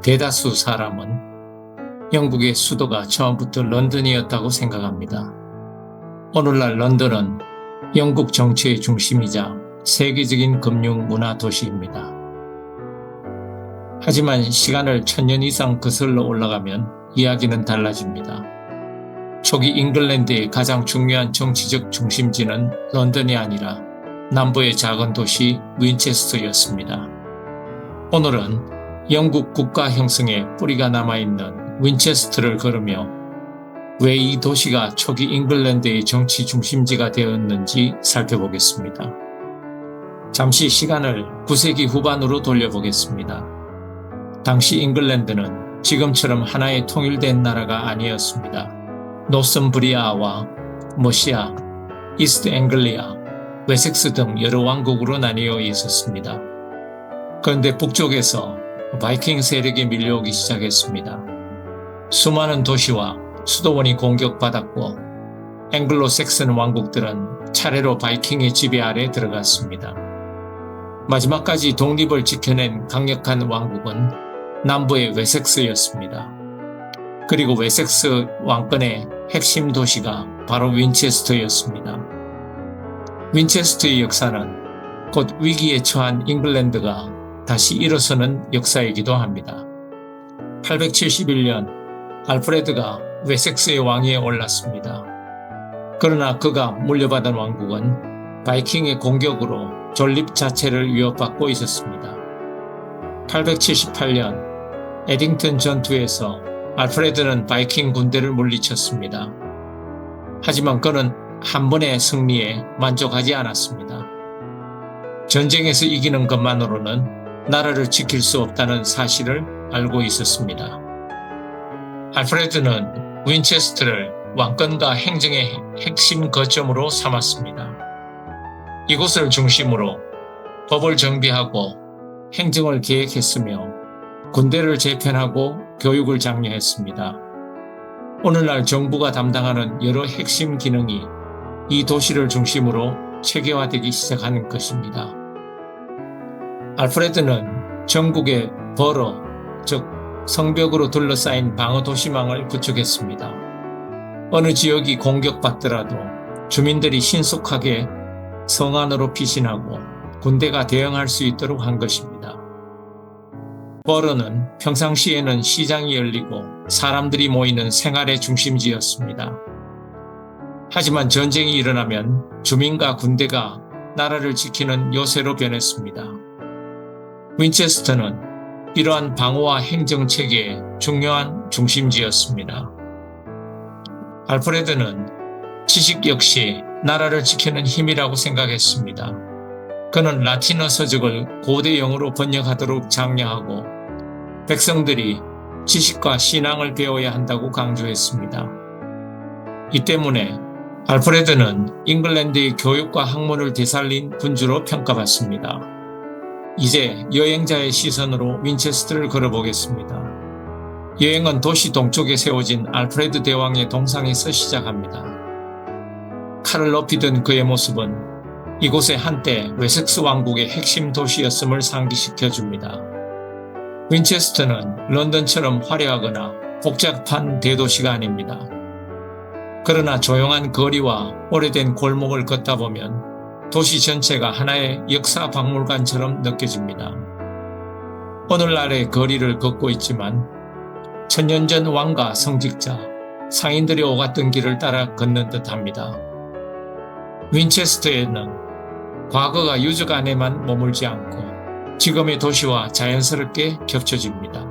대다수 사람은 영국의 수도가 처음부터 런던이었다고 생각합니다. 오늘날 런던은 영국 정치의 중심이자 세계적인 금융 문화 도시입니다. 하지만 시간을 1000년 이상 거슬러 올라가면 이야기는 달라집니다. 초기 잉글랜드의 가장 중요한 정치적 중심지는 런던이 아니라 남부의 작은 도시 윈체스터였습니다. 오늘은 영국 국가 형성에 뿌리가 남아있는 윈체스터를 걸으며 왜 이 도시가 초기 잉글랜드의 정치 중심지가 되었는지 살펴보겠습니다. 잠시 시간을 9세기 후반으로 돌려보겠습니다. 당시 잉글랜드는 지금처럼 하나의 통일된 나라가 아니었습니다. 노선브리아와 머시아, 이스트 앵글리아, 웨섹스 등 여러 왕국으로 나뉘어 있었습니다. 그런데 북쪽에서 바이킹 세력이 밀려오기 시작했습니다. 수많은 도시와 수도원이 공격받았고 앵글로 섹슨 왕국들은 차례로 바이킹의 지배 아래 들어갔습니다. 마지막까지 독립을 지켜낸 강력한 왕국은 남부의 웨섹스였습니다. 그리고 웨섹스 왕권의 핵심 도시가 바로 윈체스터였습니다. 윈체스터의 역사는 곧 위기에 처한 잉글랜드가 다시 일어서는 역사이기도 합니다. 871년 알프레드가 웨섹스의 왕위에 올랐습니다. 그러나 그가 물려받은 왕국은 바이킹의 공격으로 존립 자체를 위협받고 있었습니다. 878년 에딩턴 전투에서 알프레드는 바이킹 군대를 물리쳤습니다. 하지만 그는 한 번의 승리에 만족하지 않았습니다. 전쟁에서 이기는 것만으로는 나라를 지킬 수 없다는 사실을 알고 있었습니다. 알프레드는 윈체스터를 왕권과 행정의 핵심 거점으로 삼았습니다. 이곳을 중심으로 법을 정비하고 행정을 계획했으며 군대를 재편하고 교육을 장려했습니다. 오늘날 정부가 담당하는 여러 핵심 기능이 이 도시를 중심으로 체계화되기 시작한 것입니다. 알프레드는 전국에 버러, 즉 성벽으로 둘러싸인 방어 도시망을 구축했습니다. 어느 지역이 공격받더라도 주민들이 신속하게 성 안으로 피신하고 군대가 대응할 수 있도록 한 것입니다. 버러는 평상시에는 시장이 열리고 사람들이 모이는 생활의 중심지였습니다. 하지만 전쟁이 일어나면 주민과 군대가 나라를 지키는 요새로 변했습니다. 윈체스터는 이러한 방어와 행정 체계의 중요한 중심지였습니다. 알프레드는 지식 역시 나라를 지키는 힘이라고 생각했습니다. 그는 라틴어 서적을 고대 영어로 번역하도록 장려하고 백성들이 지식과 신앙을 배워야 한다고 강조했습니다. 이 때문에 알프레드는 잉글랜드의 교육과 학문을 되살린 군주로 평가받습니다. 이제 여행자의 시선으로 윈체스터를 걸어보겠습니다. 여행은 도시 동쪽에 세워진 알프레드 대왕의 동상에서 시작합니다. 칼을 높이 든 그의 모습은 이곳에 한때 웨섹스 왕국의 핵심 도시였음을 상기시켜줍니다. 윈체스터는 런던처럼 화려하거나 복잡한 대도시가 아닙니다. 그러나 조용한 거리와 오래된 골목을 걷다 보면 도시 전체가 하나의 역사 박물관처럼 느껴집니다. 오늘날의 거리를 걷고 있지만 천년 전 왕과 성직자, 상인들이 오갔던 길을 따라 걷는 듯합니다. 윈체스터에는 과거가 유적 안에만 머물지 않고 지금의 도시와 자연스럽게 겹쳐집니다.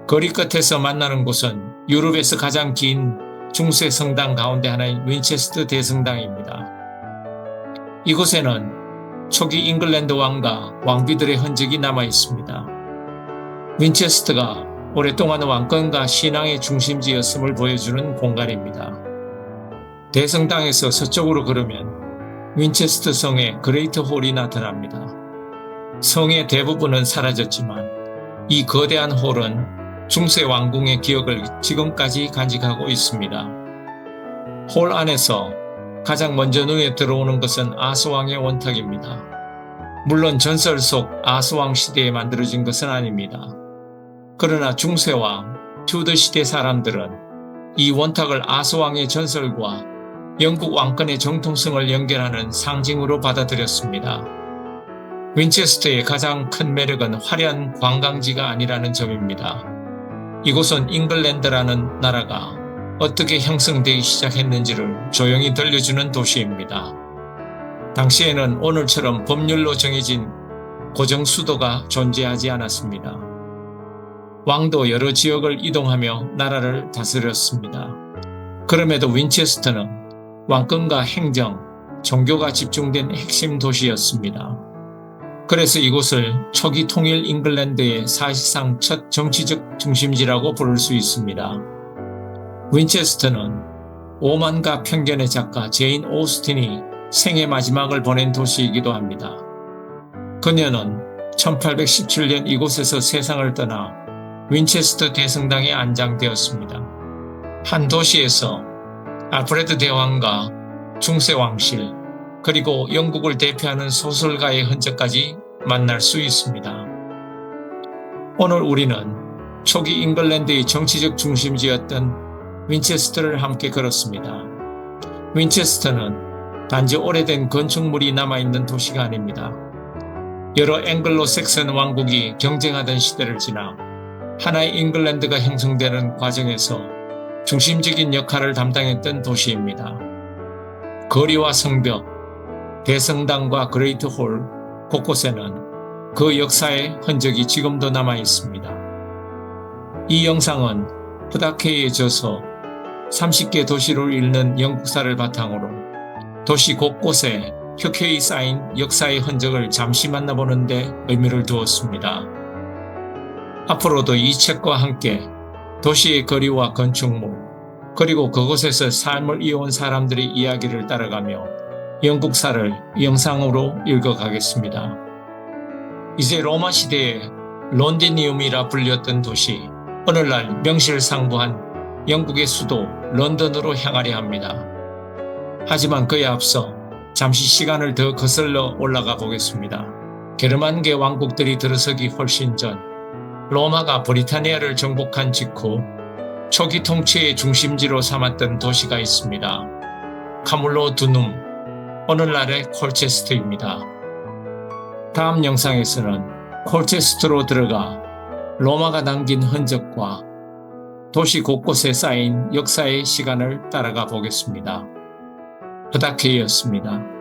거리 끝에서 만나는 곳은 유럽에서 가장 긴 중세 성당 가운데 하나인 윈체스터 대성당입니다. 이곳에는 초기 잉글랜드 왕과 왕비들의 흔적이 남아 있습니다. 윈체스터가 오랫동안 왕권과 신앙의 중심지였음을 보여주는 공간입니다. 대성당에서 서쪽으로 걸으면 윈체스터 성의 그레이트 홀이 나타납니다. 성의 대부분은 사라졌지만 이 거대한 홀은 중세 왕궁의 기억을 지금까지 간직하고 있습니다. 홀 안에서 가장 먼저 눈에 들어오는 것은 아스왕의 원탁입니다. 물론 전설 속 아스왕 시대에 만들어진 것은 아닙니다. 그러나 중세와 튜더 시대 사람들은 이 원탁을 아스왕의 전설과 영국 왕권의 정통성을 연결하는 상징으로 받아들였습니다. 윈체스터의 가장 큰 매력은 화려한 관광지가 아니라는 점입니다. 이곳은 잉글랜드라는 나라가 어떻게 형성되기 시작했는지를 조용히 들려주는 도시입니다. 당시에는 오늘처럼 법률로 정해진 고정 수도가 존재하지 않았습니다. 왕도 여러 지역을 이동하며 나라를 다스렸습니다. 그럼에도 윈체스터는 왕권과 행정, 종교가 집중된 핵심 도시였습니다. 그래서 이곳을 초기 통일 잉글랜드의 사실상 첫 정치적 중심지라고 부를 수 있습니다. 윈체스터는 오만과 편견의 작가 제인 오스틴이 생애 마지막을 보낸 도시이기도 합니다. 그녀는 1817년 이곳에서 세상을 떠나 윈체스터 대성당에 안장되었습니다. 한 도시에서 알프레드 대왕과 중세 왕실, 그리고 영국을 대표하는 소설가의 흔적까지 만날 수 있습니다. 오늘 우리는 초기 잉글랜드의 정치적 중심지였던 윈체스터를 함께 걸었습니다. 윈체스터는 단지 오래된 건축물이 남아있는 도시가 아닙니다. 여러 앵글로색슨 왕국이 경쟁하던 시대를 지나 하나의 잉글랜드가 형성되는 과정에서 중심적인 역할을 담당했던 도시입니다. 거리와 성벽, 대성당과 그레이트 홀 곳곳에는 그 역사의 흔적이 지금도 남아 있습니다. 이 영상은 푸다케이의 저서 30개 도시를 읽는 영국사를 바탕으로 도시 곳곳에 켜켜이 쌓인 역사의 흔적을 잠시 만나보는 데 의미를 두었습니다. 앞으로도 이 책과 함께 도시의 거리와 건축물, 그리고 그곳에서 삶을 이어온 사람들의 이야기를 따라가며 영국사를 영상으로 읽어가겠습니다. 이제 로마 시대의 론디니움이라 불렸던 도시, 오늘날 명실상부한 영국의 수도 런던으로 향하려 합니다. 하지만 그에 앞서 잠시 시간을 더 거슬러 올라가 보겠습니다. 게르만계 왕국들이 들어서기 훨씬 전 로마가 브리타니아를 정복한 직후 초기 통치의 중심지로 삼았던 도시가 있습니다. 카물로두눔, 오늘날의 콜체스터입니다. 다음 영상에서는 콜체스터로 들어가 로마가 남긴 흔적과 도시 곳곳에 쌓인 역사의 시간을 따라가 보겠습니다. 푸다케이였습니다.